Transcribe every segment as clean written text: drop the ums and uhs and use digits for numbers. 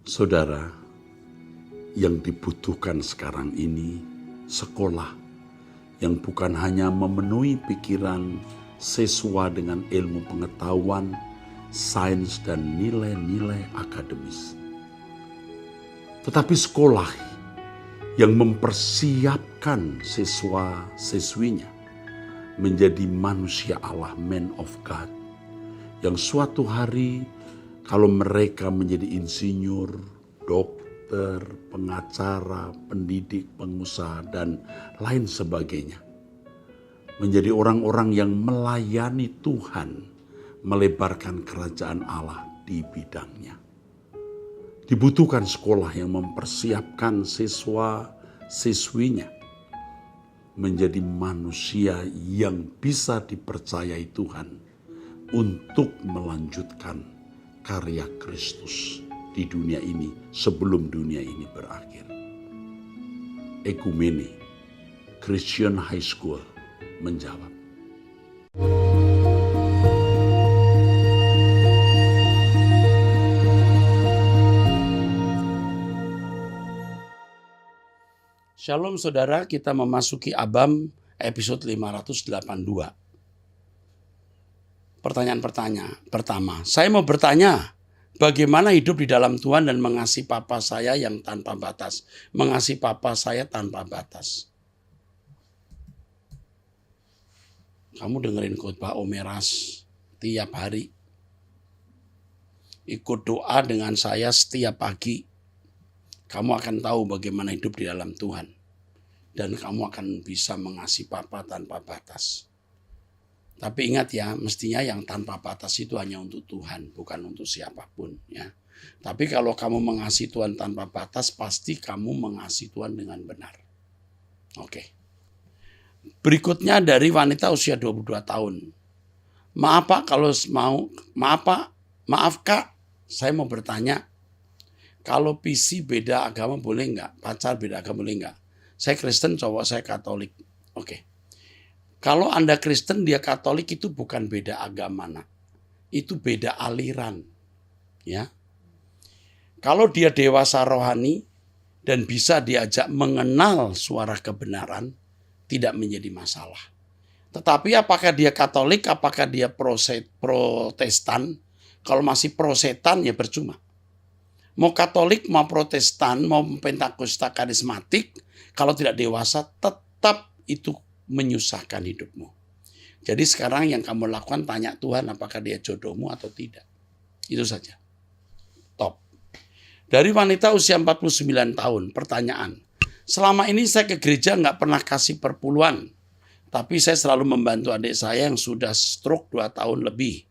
Saudara, yang dibutuhkan sekarang ini sekolah yang bukan hanya memenuhi pikiran siswa dengan ilmu pengetahuan, sains, dan nilai-nilai akademis. Tetapi sekolah yang mempersiapkan siswa-siswinya menjadi manusia Allah, man of God, yang suatu hari kalau mereka menjadi insinyur, dokter, pengacara, pendidik, pengusaha, dan lain sebagainya, menjadi orang-orang yang melayani Tuhan, melebarkan kerajaan Allah di bidangnya. Dibutuhkan sekolah yang mempersiapkan siswa-siswinya menjadi manusia yang bisa dipercayai Tuhan untuk melanjutkan karya Kristus di dunia ini sebelum dunia ini berakhir. Ekumene Christian High School menjawab. Shalom saudara, kita memasuki Abam episode 582. Pertanyaan pertama, saya mau bertanya, bagaimana hidup di dalam Tuhan dan mengasihi Papa saya yang tanpa batas? Mengasihi Papa saya tanpa batas. Kamu dengerin khotbah Omeras tiap hari. Ikut doa dengan saya setiap pagi. Kamu akan tahu bagaimana hidup di dalam Tuhan. Dan kamu akan bisa mengasihi Papa tanpa batas. Tapi ingat ya, mestinya yang tanpa batas itu hanya untuk Tuhan, bukan untuk siapapun. Ya. Tapi kalau kamu mengasihi Tuhan tanpa batas, pasti kamu mengasihi Tuhan dengan benar. Oke. Berikutnya dari wanita usia 22 tahun. Maaf Pak, maaf Kak, saya mau bertanya. Kalau PC beda agama boleh nggak? Pacar beda agama boleh nggak? Saya Kristen, cowok saya Katolik. Oke. Kalau Anda Kristen, dia Katolik, itu bukan beda agama, nak. Itu beda aliran. Ya. Kalau dia dewasa rohani dan bisa diajak mengenal suara kebenaran, tidak menjadi masalah. Tetapi apakah dia Katolik, apakah dia Protestan? Kalau masih prosetan ya percuma. Mau Katolik, mau Protestan, mau Pentakosta karismatik, kalau tidak dewasa tetap itu menyusahkan hidupmu. Jadi sekarang yang kamu lakukan, tanya Tuhan apakah dia jodohmu atau tidak. Itu saja. Top. Dari wanita usia 49 tahun, pertanyaan. Selama ini saya ke gereja nggak pernah kasih perpuluhan. Tapi saya selalu membantu adik saya yang sudah stroke 2 tahun lebih.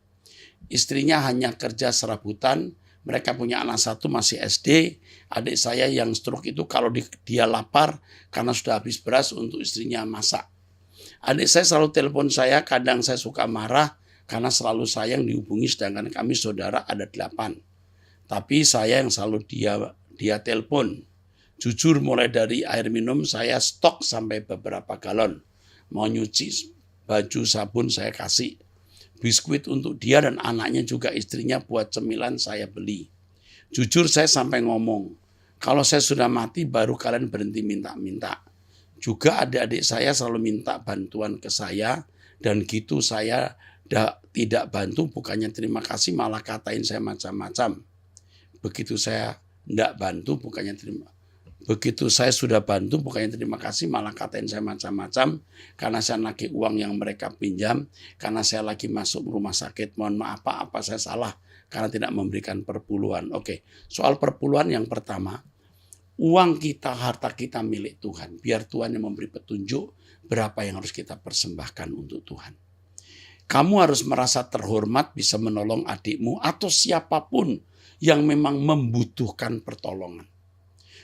Istrinya hanya kerja serabutan. Mereka punya anak satu masih SD. Adik saya yang stroke itu kalau dia lapar karena sudah habis beras untuk istrinya masak. Adik saya selalu telepon saya, kadang saya suka marah karena selalu saya yang dihubungi sedangkan kami saudara ada 8. Tapi saya yang selalu dia telepon. Jujur mulai dari air minum saya stok sampai beberapa galon. Mau nyuci baju sabun saya kasih. Biskuit untuk dia dan anaknya juga istrinya buat cemilan saya beli. Jujur saya sampai ngomong, kalau saya sudah mati baru kalian berhenti minta-minta. Juga adik-adik saya selalu minta bantuan ke saya dan gitu saya tidak bantu bukannya terima kasih malah katain saya macam-macam. Begitu saya tidak bantu bukannya terima. Begitu saya sudah bantu bukannya terima kasih malah katain saya macam-macam karena saya nagih uang yang mereka pinjam, karena saya lagi masuk rumah sakit, mohon maaf Pak, apa saya salah karena tidak memberikan perpuluhan. Oke, soal perpuluhan yang pertama, uang kita, harta kita milik Tuhan, biar Tuhan yang memberi petunjuk berapa yang harus kita persembahkan untuk Tuhan. Kamu harus merasa terhormat bisa menolong adikmu atau siapapun yang memang membutuhkan pertolongan.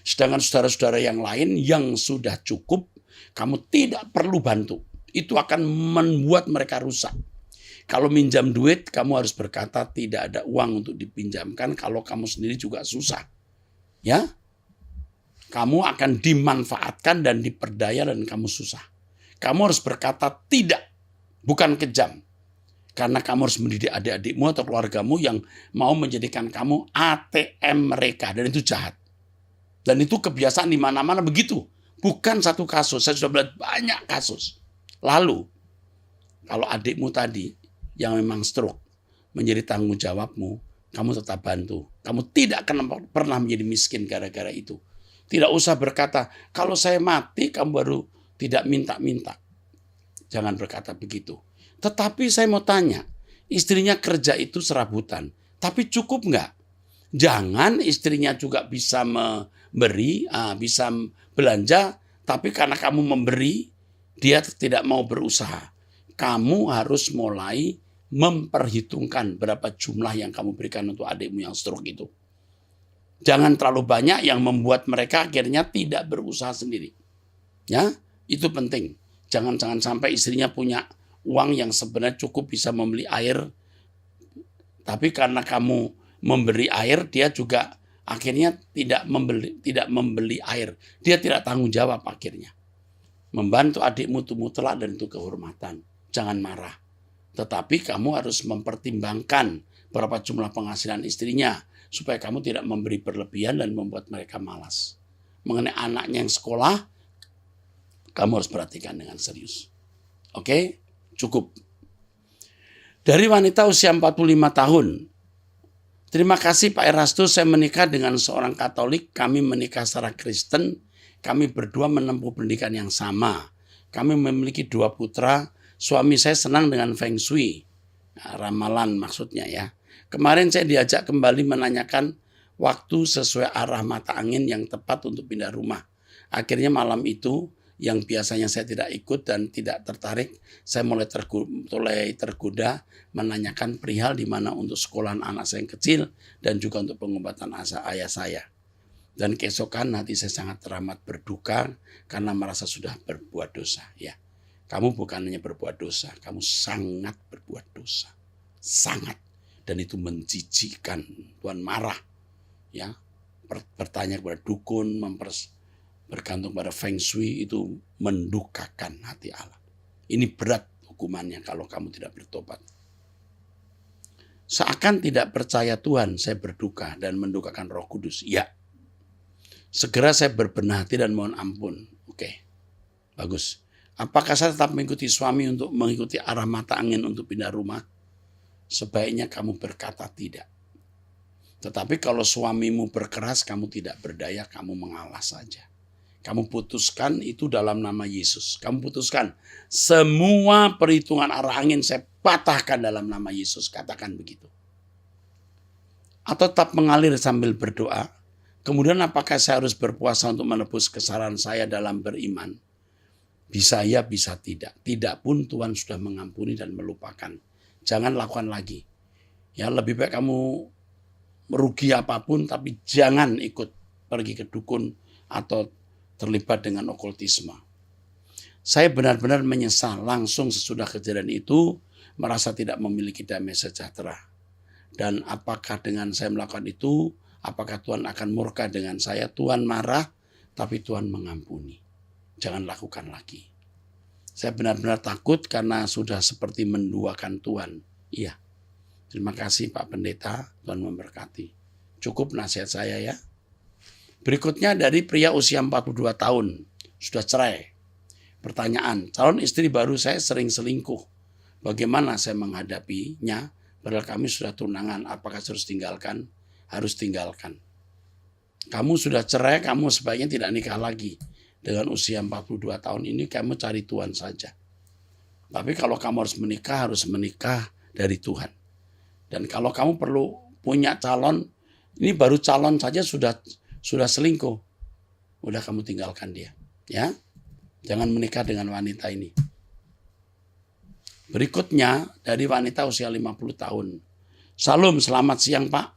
Sedangkan saudara-saudara yang lain yang sudah cukup, kamu tidak perlu bantu. Itu akan membuat mereka rusak. Kalau minjam duit, kamu harus berkata tidak ada uang untuk dipinjamkan kalau kamu sendiri juga susah. Ya, kamu akan dimanfaatkan dan diperdaya dan kamu susah. Kamu harus berkata tidak, bukan kejam. Karena kamu harus mendidik adik-adikmu atau keluargamu yang mau menjadikan kamu ATM mereka. Dan itu jahat. Dan itu kebiasaan di mana-mana begitu. Bukan satu kasus. Saya sudah melihat banyak kasus. Lalu, kalau adikmu tadi yang memang stroke menjadi tanggung jawabmu, kamu tetap bantu. Kamu tidak akan pernah menjadi miskin gara-gara itu. Tidak usah berkata, kalau saya mati kamu baru tidak minta-minta. Jangan berkata begitu. Tetapi saya mau tanya, istrinya kerja itu serabutan, tapi cukup nggak? Jangan istrinya juga bisa memberi, bisa belanja, tapi karena kamu memberi, dia tidak mau berusaha. Kamu harus mulai memperhitungkan berapa jumlah yang kamu berikan untuk adikmu yang stroke itu. Jangan terlalu banyak yang membuat mereka akhirnya tidak berusaha sendiri. Ya, itu penting. Jangan sampai istrinya punya uang yang sebenarnya cukup bisa membeli air, tapi karena kamu memberi air, dia juga akhirnya tidak membeli air. Dia tidak tanggung jawab akhirnya. Membantu adikmu itu mutlak dan itu kehormatan. Jangan marah. Tetapi kamu harus mempertimbangkan berapa jumlah penghasilan istrinya supaya kamu tidak memberi berlebihan dan membuat mereka malas. Mengenai anaknya yang sekolah, kamu harus perhatikan dengan serius. Oke? Cukup. Dari wanita usia 45 tahun. Terima kasih Pak Erastus, saya menikah dengan seorang Katolik, kami menikah secara Kristen, kami berdua menempuh pendidikan yang sama. Kami memiliki 2 putra, suami saya senang dengan Feng Shui. Nah, ramalan maksudnya ya. Kemarin saya diajak kembali menanyakan waktu sesuai arah mata angin yang tepat untuk pindah rumah. Akhirnya malam itu yang biasanya saya tidak ikut dan tidak tertarik, saya mulai tergoda menanyakan perihal di mana untuk sekolahan anak saya yang kecil dan juga untuk pengobatan ayah saya. Dan keesokan hati saya sangat teramat berduka karena merasa sudah berbuat dosa. Ya, kamu bukan hanya berbuat dosa, kamu sangat berbuat dosa, sangat, dan itu menjijikkan. Tuhan marah. Ya, bertanya kepada dukun, bergantung pada Feng Shui itu mendukakan hati Allah. Ini berat hukumannya kalau kamu tidak bertobat. Seakan tidak percaya Tuhan, saya berduka dan mendukakan Roh Kudus. Ya. Segera saya berbenah hati dan mohon ampun. Oke. Bagus. Apakah saya tetap mengikuti suami untuk mengikuti arah mata angin untuk pindah rumah? Sebaiknya kamu berkata tidak. Tetapi kalau suamimu berkeras, kamu tidak berdaya, kamu mengalah saja. Kamu putuskan itu dalam nama Yesus. Kamu putuskan semua perhitungan arah angin saya patahkan dalam nama Yesus. Katakan begitu. Atau tetap mengalir sambil berdoa. Kemudian apakah saya harus berpuasa untuk menebus kesalahan saya dalam beriman? Bisa ya, bisa tidak. Tidak pun Tuhan sudah mengampuni dan melupakan. Jangan lakukan lagi. Ya, lebih baik kamu merugi apapun tapi jangan ikut pergi ke dukun atau terlibat dengan okultisme. Saya benar-benar menyesal langsung sesudah kejadian itu, merasa tidak memiliki damai sejahtera. Dan apakah dengan saya melakukan itu, apakah Tuhan akan murka dengan saya? Tuhan marah, tapi Tuhan mengampuni. Jangan lakukan lagi. Saya benar-benar takut karena sudah seperti menduakan Tuhan. Iya. Terima kasih Pak Pendeta, Tuhan memberkati. Cukup nasihat saya ya. Berikutnya dari pria usia 42 tahun, sudah cerai. Pertanyaan, calon istri baru saya sering selingkuh. Bagaimana saya menghadapinya? Padahal kami sudah tunangan, apakah harus tinggalkan? Harus tinggalkan. Kamu sudah cerai, kamu sebaiknya tidak nikah lagi. Dengan usia 42 tahun ini kamu cari Tuhan saja. Tapi kalau kamu harus menikah dari Tuhan. Dan kalau kamu perlu punya calon, ini baru calon saja sudah selingkuh, udah kamu tinggalkan dia, ya. Jangan menikah dengan wanita ini. Berikutnya dari wanita usia 50 tahun. Salam, selamat siang Pak.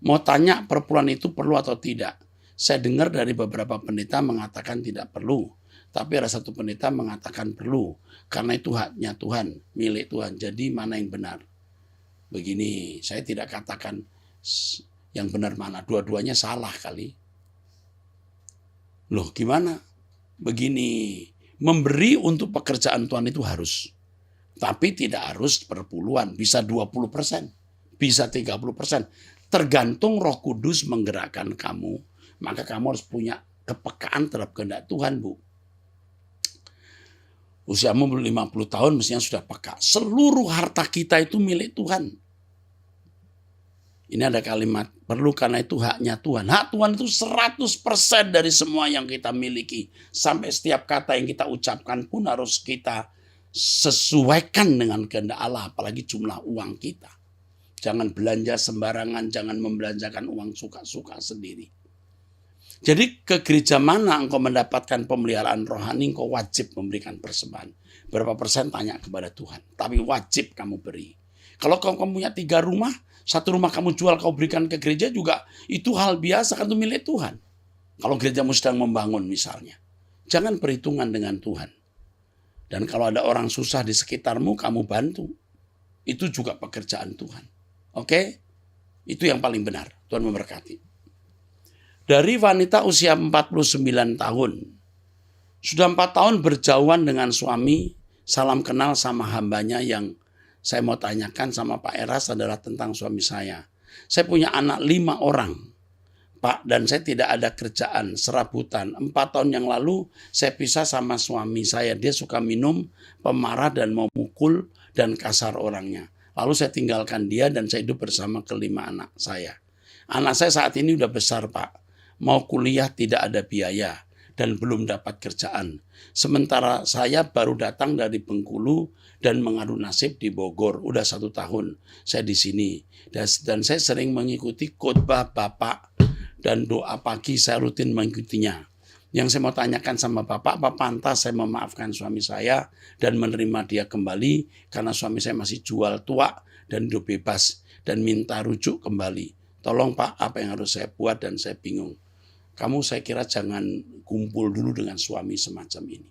Mau tanya perpuluhan itu perlu atau tidak? Saya dengar dari beberapa pendeta mengatakan tidak perlu, tapi ada satu pendeta mengatakan perlu, karena itu haknya Tuhan, milik Tuhan. Jadi mana yang benar? Begini, saya tidak katakan yang benar mana, dua-duanya salah kali. Loh gimana? Begini, memberi untuk pekerjaan Tuhan itu harus. Tapi tidak harus perpuluhan, bisa 20%, bisa 30%. Tergantung Roh Kudus menggerakkan kamu, maka kamu harus punya kepekaan terhadap kehendak Tuhan, Bu. Usiamu 50 tahun mestinya sudah peka. Seluruh harta kita itu milik Tuhan. Ini ada kalimat, perlu karena itu haknya Tuhan. Hak Tuhan itu 100% dari semua yang kita miliki. Sampai setiap kata yang kita ucapkan pun harus kita sesuaikan dengan kehendak Allah. Apalagi jumlah uang kita. Jangan belanja sembarangan, jangan membelanjakan uang suka-suka sendiri. Jadi ke gereja mana engkau mendapatkan pemeliharaan rohani, engkau wajib memberikan persembahan. Berapa persen tanya kepada Tuhan. Tapi wajib kamu beri. Kalau kamu punya 3 rumah, 1 rumah kamu jual, kau berikan ke gereja juga, itu hal biasa, kan itu milik Tuhan. Kalau gerejamu sedang membangun misalnya. Jangan perhitungan dengan Tuhan. Dan kalau ada orang susah di sekitarmu, kamu bantu. Itu juga pekerjaan Tuhan. Oke? Itu yang paling benar. Tuhan memberkati. Dari wanita usia 49 tahun. Sudah 4 tahun berjauhan dengan suami, salam kenal sama hambanya yang saya mau tanyakan sama Pak Eras adalah tentang suami saya. Saya punya anak 5 orang, Pak, dan saya tidak ada kerjaan, serabutan. 4 tahun yang lalu saya pisah sama suami saya. Dia suka minum, pemarah dan mau mukul dan kasar orangnya. Lalu saya tinggalkan dia dan saya hidup bersama ke 5 anak saya. Anak saya saat ini udah besar, Pak. Mau kuliah tidak ada biaya dan belum dapat kerjaan. Sementara saya baru datang dari Bengkulu dan mengadu nasib di Bogor. Udah 1 tahun saya di sini. Dan saya sering mengikuti khotbah Bapak dan doa pagi saya rutin mengikutinya. Yang saya mau tanyakan sama Bapak, apa pantas saya memaafkan suami saya dan menerima dia kembali karena suami saya masih jual tua dan hidup bebas dan minta rujuk kembali. Tolong Pak, apa yang harus saya buat dan saya bingung. Kamu saya kira jangan kumpul dulu dengan suami semacam ini.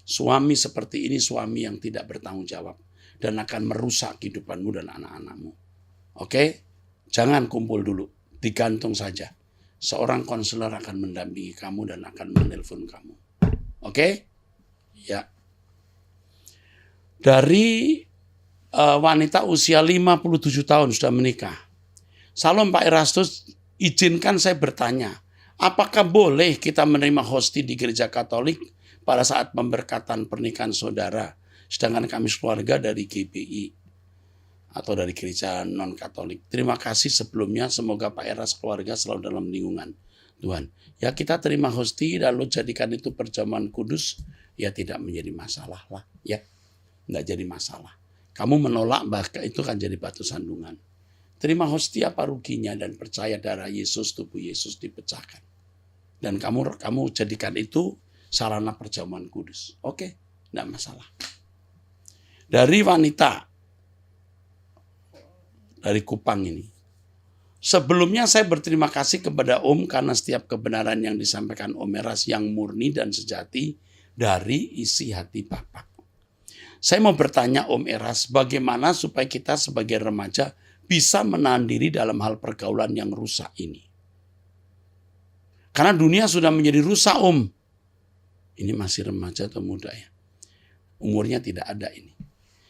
Suami seperti ini suami yang tidak bertanggung jawab dan akan merusak kehidupanmu dan anak-anakmu. Oke? Jangan kumpul dulu, digantung saja. Seorang konselor akan mendampingi kamu dan akan menelpon kamu. Oke? Ya. Dari wanita usia 57 tahun sudah menikah. Salam Pak Erastus, izinkan saya bertanya, apakah boleh kita menerima hosti di gereja Katolik pada saat pemberkatan pernikahan saudara, sedangkan kami keluarga dari GBI atau dari gereja non-Katolik? Terima kasih sebelumnya, semoga Pak Eras keluarga selalu dalam lingkungan Tuhan. Ya kita terima hosti lalu jadikan itu perjamuan kudus, ya tidak menjadi masalah lah. Ya, tidak jadi masalah. Kamu menolak bahkan itu kan jadi batu sandungan. Terima hosti apa ruginya dan percaya darah Yesus, tubuh Yesus dipecahkan. Dan kamu jadikan itu sarana perjamuan kudus. Oke, tidak masalah. Dari wanita dari Kupang ini. Sebelumnya saya berterima kasih kepada Om karena setiap kebenaran yang disampaikan Om Eras yang murni dan sejati dari isi hati Bapak. Saya mau bertanya Om Eras, bagaimana supaya kita sebagai remaja bisa menahan diri dalam hal pergaulan yang rusak ini? Karena dunia sudah menjadi rusak, Om. Ini masih remaja atau muda ya? Umurnya tidak ada ini.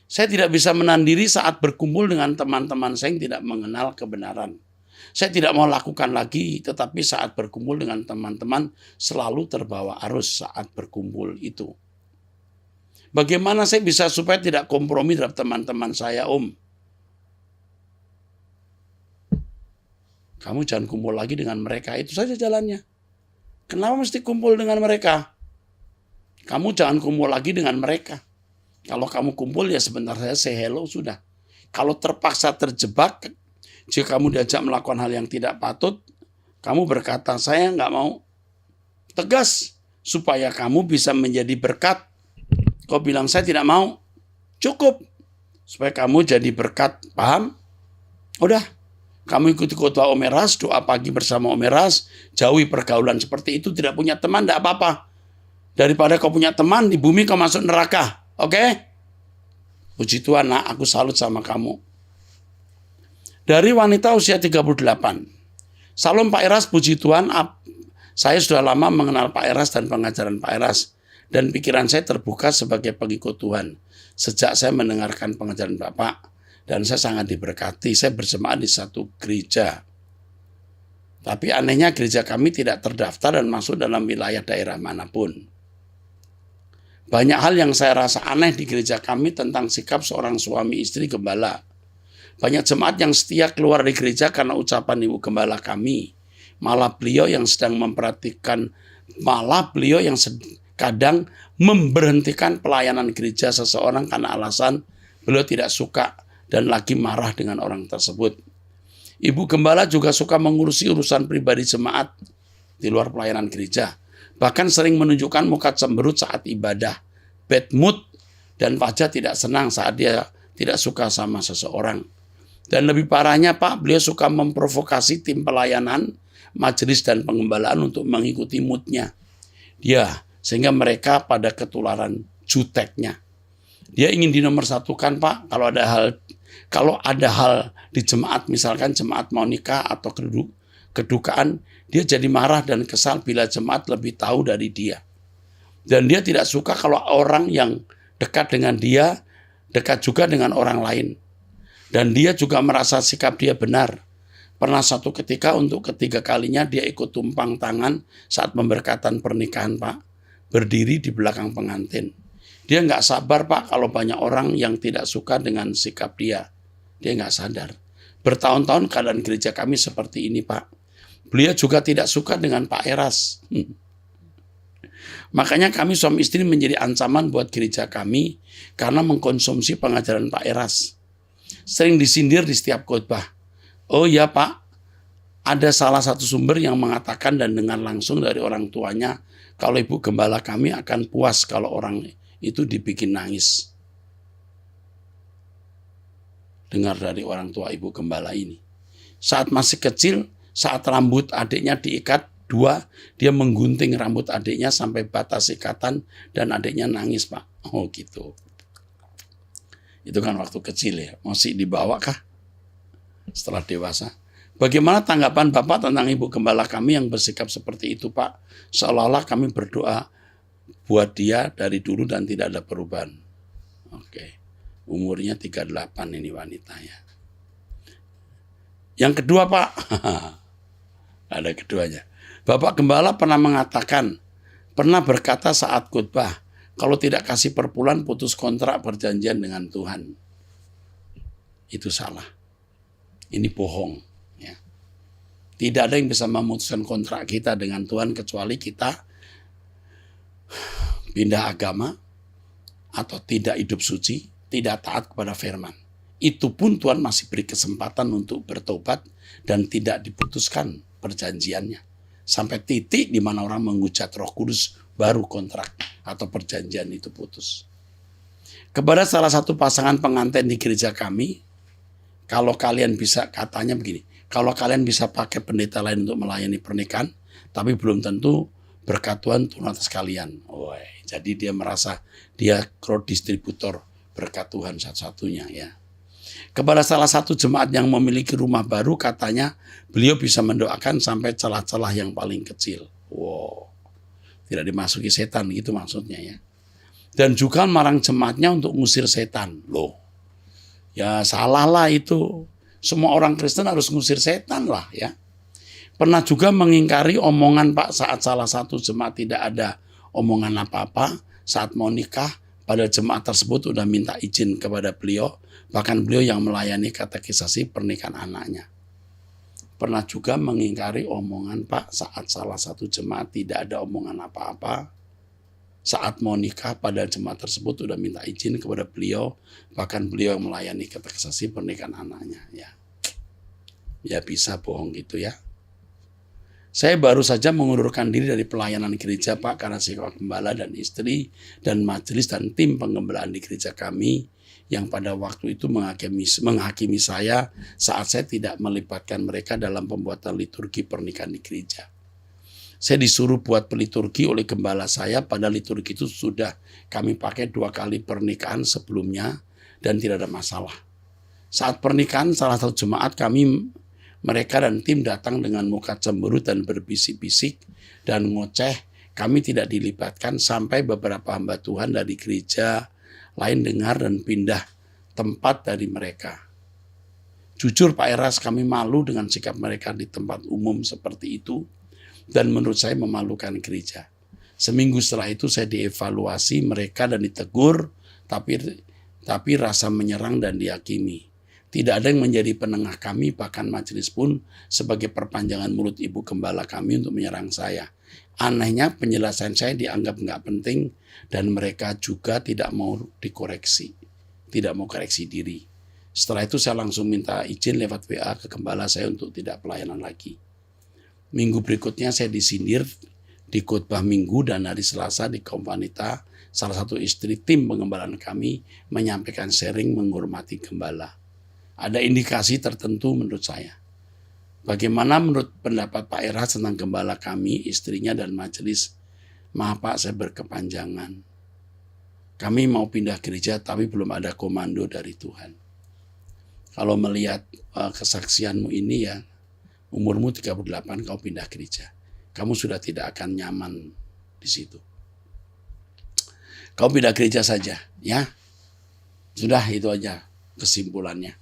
Saya tidak bisa menahan diri saat berkumpul dengan teman-teman saya yang tidak mengenal kebenaran. Saya tidak mau lakukan lagi, tetapi saat berkumpul dengan teman-teman selalu terbawa arus saat berkumpul itu. Bagaimana saya bisa supaya tidak kompromi terhadap teman-teman saya, Om? Kamu jangan kumpul lagi dengan mereka, itu saja jalannya. Kenapa mesti kumpul dengan mereka? Kamu jangan kumpul lagi dengan mereka. Kalau kamu kumpul ya sebentar saja say hello sudah. Kalau terpaksa terjebak, jika kamu diajak melakukan hal yang tidak patut, kamu berkata saya nggak mau. Tegas supaya kamu bisa menjadi berkat. Kau bilang saya tidak mau. Cukup. Supaya kamu jadi berkat. Paham? Udah. Kamu ikuti khotbah Om Eras, doa pagi bersama Om Eras, jauhi pergaulan seperti itu, tidak punya teman, tidak apa-apa. Daripada kau punya teman, di bumi kau masuk neraka. Oke? Puji Tuhan, nak, aku salut sama kamu. Dari wanita usia 38. Salam Pak Eras, puji Tuhan, saya sudah lama mengenal Pak Eras dan pengajaran Pak Eras. Dan pikiran saya terbuka sebagai pengikut Tuhan. sejak saya mendengarkan pengajaran Bapak dan saya sangat diberkati. Saya berjemaat di satu gereja. Tapi anehnya gereja kami tidak terdaftar dan masuk dalam wilayah daerah manapun. Banyak hal yang saya rasa aneh di gereja kami tentang sikap seorang suami istri gembala. Banyak jemaat yang setia keluar dari gereja karena ucapan ibu gembala kami. Malah beliau yang kadang memberhentikan pelayanan gereja seseorang karena alasan beliau tidak suka dan lagi marah dengan orang tersebut. Ibu gembala juga suka mengurusi urusan pribadi jemaat di luar pelayanan gereja. Bahkan sering menunjukkan muka cemberut saat ibadah, bad mood, dan wajah tidak senang saat dia tidak suka sama seseorang. Dan lebih parahnya Pak, beliau suka memprovokasi tim pelayanan, majelis dan pengembalaan untuk mengikuti moodnya dia, sehingga mereka pada ketularan juteknya. Dia ingin dinomorsatukan Pak, kalau ada hal di jemaat, misalkan jemaat mau nikah atau kedukaan, dia jadi marah dan kesal bila jemaat lebih tahu dari dia. Dan dia tidak suka kalau orang yang dekat dengan dia dekat juga dengan orang lain. Dan dia juga merasa sikap dia benar. Pernah satu ketika untuk ketiga kalinya dia ikut tumpang tangan saat pemberkatan pernikahan Pak. Berdiri di belakang pengantin. Dia nggak sabar Pak kalau banyak orang yang tidak suka dengan sikap dia. Dia nggak sadar. Bertahun-tahun keadaan gereja kami seperti ini Pak. Beliau juga tidak suka dengan Pak Eras. Makanya kami suami istri menjadi ancaman buat gereja kami karena mengkonsumsi pengajaran Pak Eras. Sering disindir di setiap khotbah. Oh ya Pak, ada salah satu sumber yang mengatakan dan dengar langsung dari orang tuanya kalau ibu gembala kami akan puas kalau orang itu dibikin nangis. Dengar dari orang tua ibu gembala ini. Saat masih kecil, saat rambut adiknya diikat dua, dia menggunting rambut adiknya sampai batas ikatan dan adiknya nangis Pak. Oh gitu. Itu kan waktu kecil ya. Masih dibawa kah setelah dewasa? Bagaimana tanggapan Bapak tentang ibu gembala kami yang bersikap seperti itu Pak? Seolah-olah kami berdoa buat dia dari dulu dan tidak ada perubahan. Oke. Umurnya 38 ini wanitanya. Yang kedua Pak, ada keduanya. Bapak Gembala pernah berkata saat khotbah, kalau tidak kasih perpuluhan putus kontrak perjanjian dengan Tuhan. Itu salah. Ini bohong. Ya. Tidak ada yang bisa memutuskan kontrak kita dengan Tuhan kecuali kita pindah agama atau tidak hidup suci, tidak taat kepada firman. Itu pun Tuhan masih beri kesempatan untuk bertobat dan tidak diputuskan perjanjiannya. Sampai titik di mana orang menghujat Roh Kudus baru kontrak atau perjanjian itu putus. Kepada salah satu pasangan pengantin di gereja kami, kalau kalian bisa, katanya begini, kalau kalian bisa pakai pendeta lain untuk melayani pernikahan, tapi belum tentu berkat Tuhan turun atas kalian. Jadi dia merasa dia distributor berkat Tuhan satu-satunya ya. Kepada salah satu jemaat yang memiliki rumah baru, katanya beliau bisa mendoakan sampai celah-celah yang paling kecil. Wow, tidak dimasuki setan gitu maksudnya ya. Dan juga marang jemaatnya untuk ngusir setan. Loh, ya salah lah itu. Semua orang Kristen harus ngusir setan lah ya. Pernah juga mengingkari omongan Pak saat salah satu jemaat tidak ada omongan apa-apa saat mau nikah. Padahal jemaat tersebut sudah minta izin kepada beliau. Bahkan beliau yang melayani katekisasi pernikahan anaknya. Pernah juga mengingkari omongan Pak saat salah satu jemaat tidak ada omongan apa-apa. Saat mau nikah padahal jemaat tersebut sudah minta izin kepada beliau. Bahkan beliau yang melayani katekisasi pernikahan anaknya. Ya bisa bohong gitu ya. Saya baru saja mengundurkan diri dari pelayanan gereja Pak karena sikap gembala dan istri dan majelis dan tim pengembalaan di gereja kami yang pada waktu itu menghakimi saya saat saya tidak melibatkan mereka dalam pembuatan liturgi pernikahan di gereja. Saya disuruh buat liturgi oleh gembala saya, pada liturgi itu sudah kami pakai 2 kali pernikahan sebelumnya dan tidak ada masalah. Saat pernikahan salah satu jemaat mereka dan tim datang dengan muka cemberut dan berbisik-bisik dan ngoceh. Kami tidak dilibatkan sampai beberapa hamba Tuhan dari gereja lain dengar dan pindah tempat dari mereka. Jujur Pak Eras, kami malu dengan sikap mereka di tempat umum seperti itu, dan menurut saya memalukan gereja. Seminggu setelah itu saya dievaluasi mereka dan ditegur, tapi rasa menyerang dan dihakimi. Tidak ada yang menjadi penengah kami, bahkan majelis pun sebagai perpanjangan mulut ibu gembala kami untuk menyerang saya. Anehnya penjelasan saya dianggap nggak penting dan mereka juga tidak mau dikoreksi, tidak mau koreksi diri. Setelah itu saya langsung minta izin lewat WA ke gembala saya untuk tidak pelayanan lagi. Minggu berikutnya saya disindir di khotbah minggu dan hari Selasa di kaum wanita, salah satu istri tim pengembalaan kami menyampaikan sharing menghormati gembala. Ada indikasi tertentu menurut saya. Bagaimana menurut pendapat Pak Eras tentang gembala kami, istrinya dan majelis? Maaf Pak, saya berkepanjangan. Kami mau pindah gereja tapi belum ada komando dari Tuhan. Kalau melihat kesaksianmu ini ya, umurmu 38 kau pindah gereja. Kamu sudah tidak akan nyaman di situ. Kau pindah gereja saja, ya. Sudah itu aja kesimpulannya.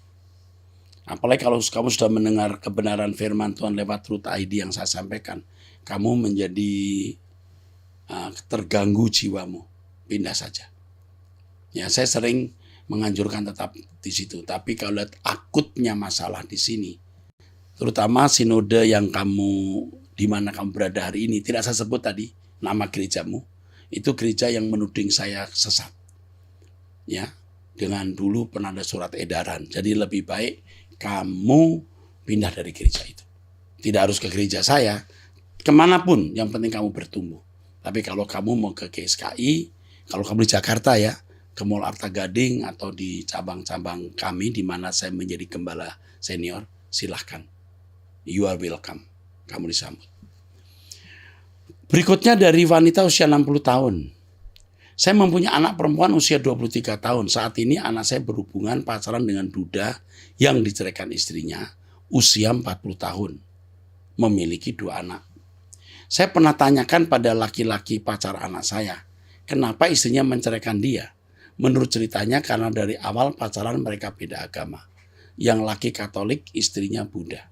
Apalagi kalau kamu sudah mendengar kebenaran firman Tuhan lewat Truth ID yang saya sampaikan, kamu menjadi terganggu jiwamu, pindah saja. Ya, saya sering menganjurkan tetap di situ. Tapi kalau lihat akutnya masalah di sini, terutama sinode yang di mana kamu berada hari ini, tidak saya sebut tadi nama gerejamu, itu gereja yang menuding saya sesat. Ya, dengan dulu pernah ada surat edaran. Jadi lebih baik kamu pindah dari gereja itu. Tidak harus ke gereja saya, kemanapun, yang penting kamu bertumbuh. Tapi kalau kamu mau ke GSKI, kalau kamu di Jakarta ya, ke Mall Arta Gading atau di cabang-cabang kami di mana saya menjadi gembala senior, silahkan. You are welcome. Kamu disambut. Berikutnya dari wanita usia 60 tahun. Saya mempunyai anak perempuan usia 23 tahun. Saat ini anak saya berhubungan pacaran dengan duda yang diceraikan istrinya usia 40 tahun. Memiliki 2 anak. Saya pernah tanyakan pada laki-laki pacar anak saya, kenapa istrinya menceraikan dia? Menurut ceritanya karena dari awal pacaran mereka beda agama. Yang laki Katolik, istrinya Buddha.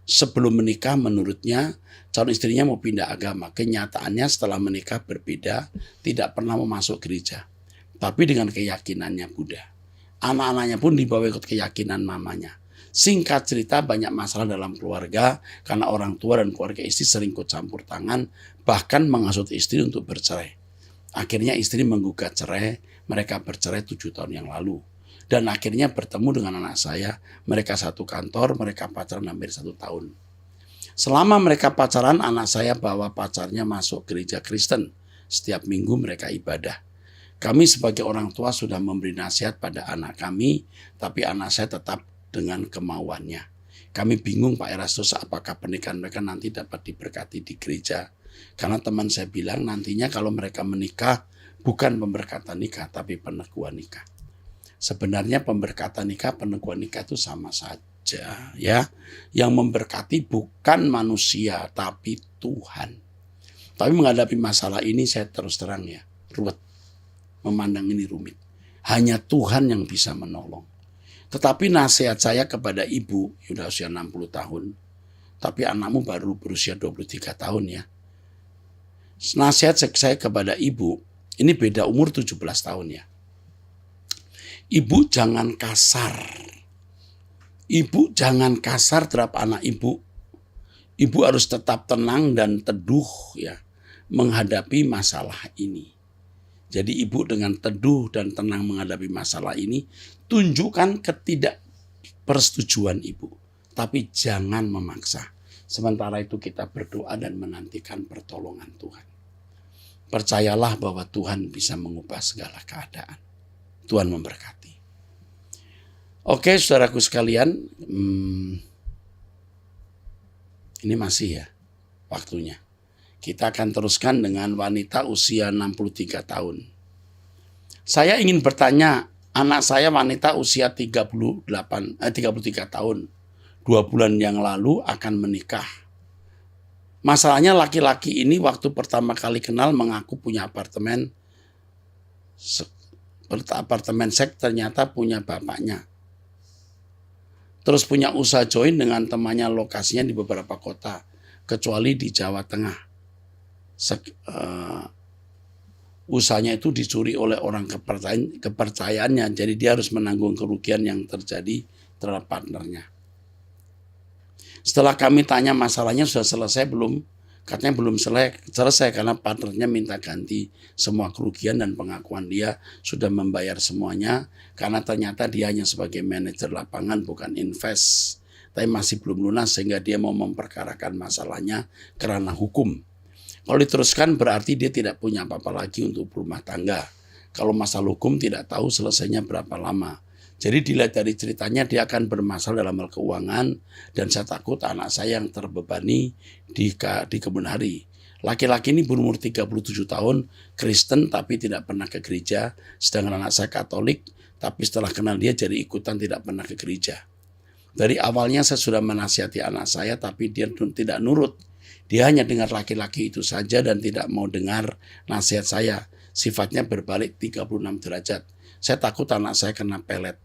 Sebelum menikah menurutnya calon istrinya mau pindah agama. Kenyataannya setelah menikah berbeda, tidak pernah mau masuk gereja. Tapi dengan keyakinannya Buddha. Anak-anaknya pun dibawa ikut keyakinan mamanya. Singkat cerita banyak masalah dalam keluarga karena orang tua dan keluarga istri sering ikut campur tangan, bahkan menghasut istri untuk bercerai. Akhirnya istri menggugat cerai, mereka bercerai 7 tahun yang lalu. Dan akhirnya bertemu dengan anak saya, mereka satu kantor, mereka pacaran hampir 1 tahun. Selama mereka pacaran, anak saya bawa pacarnya masuk gereja Kristen. Setiap minggu mereka ibadah. Kami sebagai orang tua sudah memberi nasihat pada anak kami, tapi anak saya tetap dengan kemauannya. Kami bingung Pak Erastus, apakah pernikahan mereka nanti dapat diberkati di gereja. Karena teman saya bilang nantinya kalau mereka menikah, bukan pemberkatan nikah, tapi peneguhan nikah. Sebenarnya pemberkatan nikah, peneguhan nikah itu sama saja ya. Yang memberkati bukan manusia, tapi Tuhan. Tapi menghadapi masalah ini saya terus terang ya, ruwet. Memandang ini rumit. Hanya Tuhan yang bisa menolong. Tetapi nasihat saya kepada ibu, sudah usia 60 tahun, tapi anakmu baru berusia 23 tahun ya. Nasihat saya kepada ibu, ini beda umur 17 tahun ya. Ibu jangan kasar. Ibu jangan kasar terhadap anak ibu. Ibu harus tetap tenang dan teduh ya menghadapi masalah ini. Jadi ibu dengan teduh dan tenang menghadapi masalah ini, tunjukkan ketidakpersetujuan ibu. Tapi jangan memaksa. Sementara itu kita berdoa dan menantikan pertolongan Tuhan. Percayalah bahwa Tuhan bisa mengubah segala keadaan. Tuhan memberkati. Oke, saudaraku sekalian, ini masih ya waktunya. Kita akan teruskan dengan wanita usia 63 tahun. Saya ingin bertanya, anak saya wanita usia 33 tahun. 2 bulan yang lalu akan menikah. Masalahnya laki-laki ini waktu pertama kali kenal mengaku punya apartemen apartemen seks ternyata punya bapaknya. Terus punya usaha join dengan temannya, lokasinya di beberapa kota, kecuali di Jawa Tengah. Usahanya itu dicuri oleh orang kepercayaannya, jadi dia harus menanggung kerugian yang terjadi terhadap partnernya. Setelah kami tanya masalahnya sudah selesai belum, katanya belum selesai karena partnernya minta ganti semua kerugian dan pengakuan dia sudah membayar semuanya, karena ternyata dia hanya sebagai manajer lapangan bukan invest, tapi masih belum lunas sehingga dia mau memperkarakan masalahnya karena hukum. Kalau diteruskan berarti dia tidak punya apa-apa lagi untuk berumah tangga. Kalau masalah hukum tidak tahu selesainya berapa lama. Jadi dilihat dari ceritanya dia akan bermasalah dalam hal keuangan, dan saya takut anak saya yang terbebani di kemudian hari. Laki-laki ini berumur 37 tahun, Kristen tapi tidak pernah ke gereja, sedangkan anak saya Katolik, tapi setelah kenal dia jadi ikutan tidak pernah ke gereja. Dari awalnya saya sudah menasihati anak saya tapi dia tidak nurut. Dia hanya dengar laki-laki itu saja dan tidak mau dengar nasihat saya. Sifatnya berbalik 36 derajat. Saya takut anak saya kena pelet.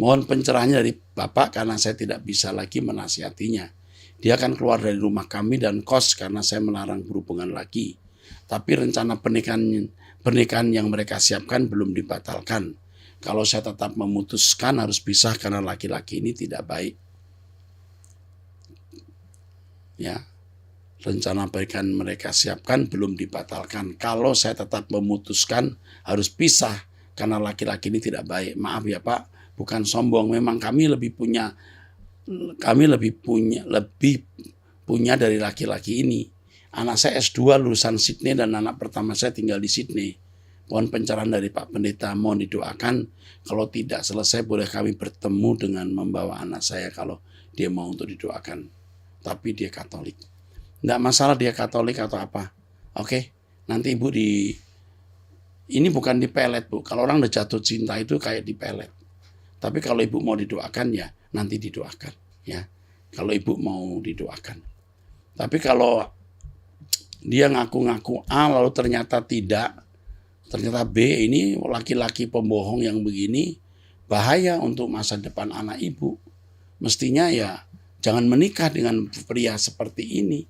Mohon pencerahannya dari Bapak karena saya tidak bisa lagi menasihatinya. Dia akan keluar dari rumah kami dan kos karena saya melarang berhubungan lagi. Tapi rencana pernikahan yang mereka siapkan belum dibatalkan. Kalau saya tetap memutuskan harus pisah karena laki-laki ini tidak baik. Ya. Rencana pernikahan mereka siapkan belum dibatalkan. Kalau saya tetap memutuskan harus pisah karena laki-laki ini tidak baik. Maaf ya Pak, bukan sombong. Memang kami lebih punya dari laki-laki ini. Anak saya S2 lulusan Sydney dan anak pertama saya tinggal di Sydney. Mohon pencerahan dari Pak Pendeta, mohon didoakan. Kalau tidak selesai boleh kami bertemu dengan membawa anak saya kalau dia mau untuk didoakan. Tapi dia Katolik. Nggak masalah dia Katolik atau apa. Oke, nanti Ibu ini bukan dipelet Bu. Kalau orang udah jatuh cinta itu kayak dipelet. Tapi kalau Ibu mau didoakan ya nanti didoakan. Ya, kalau Ibu mau didoakan. Tapi kalau dia ngaku-ngaku A lalu ternyata tidak, ternyata B, ini laki-laki pembohong yang begini, bahaya untuk masa depan anak Ibu. Mestinya ya jangan menikah dengan pria seperti ini.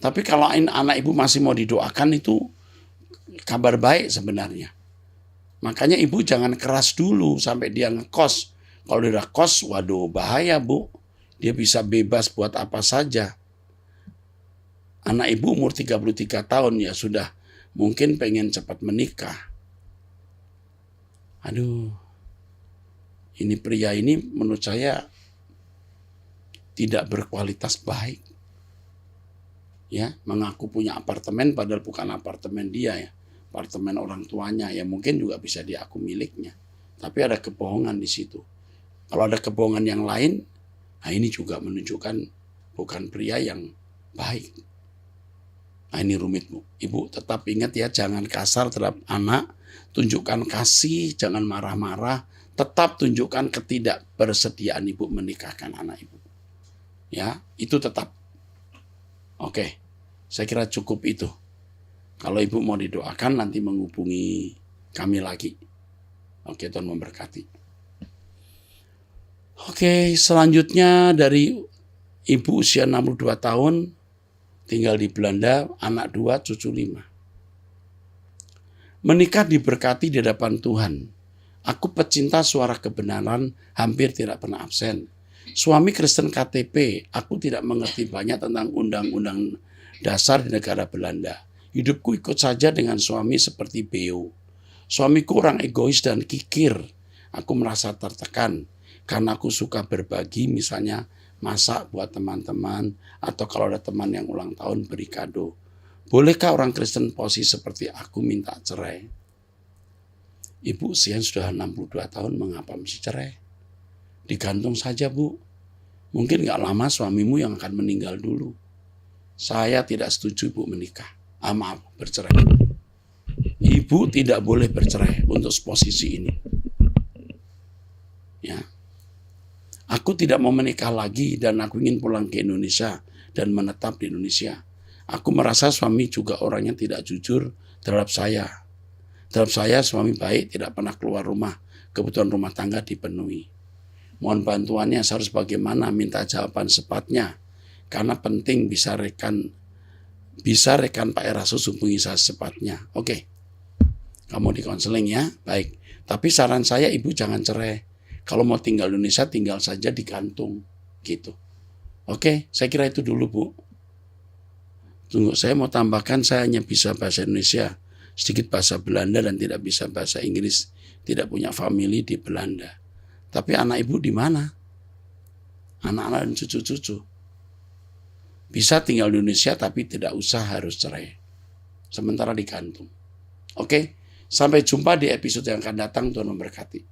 Tapi kalau anak Ibu masih mau didoakan itu kabar baik sebenarnya. Makanya Ibu jangan keras dulu sampai dia ngekos. Kalau dia udah kos, waduh bahaya Bu. Dia bisa bebas buat apa saja. Anak Ibu umur 33 tahun ya sudah mungkin pengen cepat menikah. Aduh, ini pria ini menurut saya tidak berkualitas baik. Ya, mengaku punya apartemen padahal bukan apartemen dia ya, apartemen orang tuanya ya, mungkin juga bisa diaku miliknya. Tapi ada kebohongan di situ. Kalau ada kebohongan yang lain, nah ini juga menunjukkan bukan pria yang baik. Nah ini rumit Bu. Ibu tetap ingat ya, jangan kasar terhadap anak, tunjukkan kasih, jangan marah-marah, tetap tunjukkan ketidakbersediaan Ibu menikahkan anak Ibu. Ya, itu tetap. Oke, saya kira cukup itu. Kalau Ibu mau didoakan nanti menghubungi kami lagi. Oke, Tuhan memberkati. Oke, selanjutnya dari Ibu usia 62 tahun, tinggal di Belanda, anak 2, cucu 5. Menikah diberkati di hadapan Tuhan. Aku pecinta suara kebenaran, hampir tidak pernah absen. Suami Kristen KTP, aku tidak mengerti banyak tentang undang-undang dasar di negara Belanda. Hidupku ikut saja dengan suami seperti Beo. Suamiku orang egois dan kikir. Aku merasa tertekan karena aku suka berbagi, misalnya masak buat teman-teman, atau kalau ada teman yang ulang tahun beri kado. Bolehkah orang Kristen posisi seperti aku minta cerai? Ibu usia sudah 62 tahun, mengapa mesti cerai? Digantung saja Bu. Mungkin gak lama suamimu yang akan meninggal dulu. Saya tidak setuju Ibu menikah. Maaf, bercerai. Ibu tidak boleh bercerai untuk posisi ini. Ya. Aku tidak mau menikah lagi dan aku ingin pulang ke Indonesia dan menetap di Indonesia. Aku merasa suami juga orangnya tidak jujur terhadap saya. Dalam saya suami baik, tidak pernah keluar rumah, kebutuhan rumah tangga dipenuhi. Mohon bantuannya, saya harus bagaimana, minta jawaban sepatnya. Karena penting bisa rekan Pak Erasus hubungi saya secepatnya. Oke, kamu di konseling ya, baik. Tapi saran saya ibu jangan cerai. Kalau mau tinggal di Indonesia, tinggal saja di kantung, gitu. Oke, saya kira itu dulu Bu. Tunggu, saya mau tambahkan saya hanya bisa bahasa Indonesia, sedikit bahasa Belanda dan tidak bisa bahasa Inggris. Tidak punya family di Belanda. Tapi anak ibu di mana? Anak-anak dan cucu-cucu. Bisa tinggal di Indonesia tapi tidak usah harus cerai. Sementara di kantung. Oke, sampai jumpa di episode yang akan datang. Tuhan memberkati.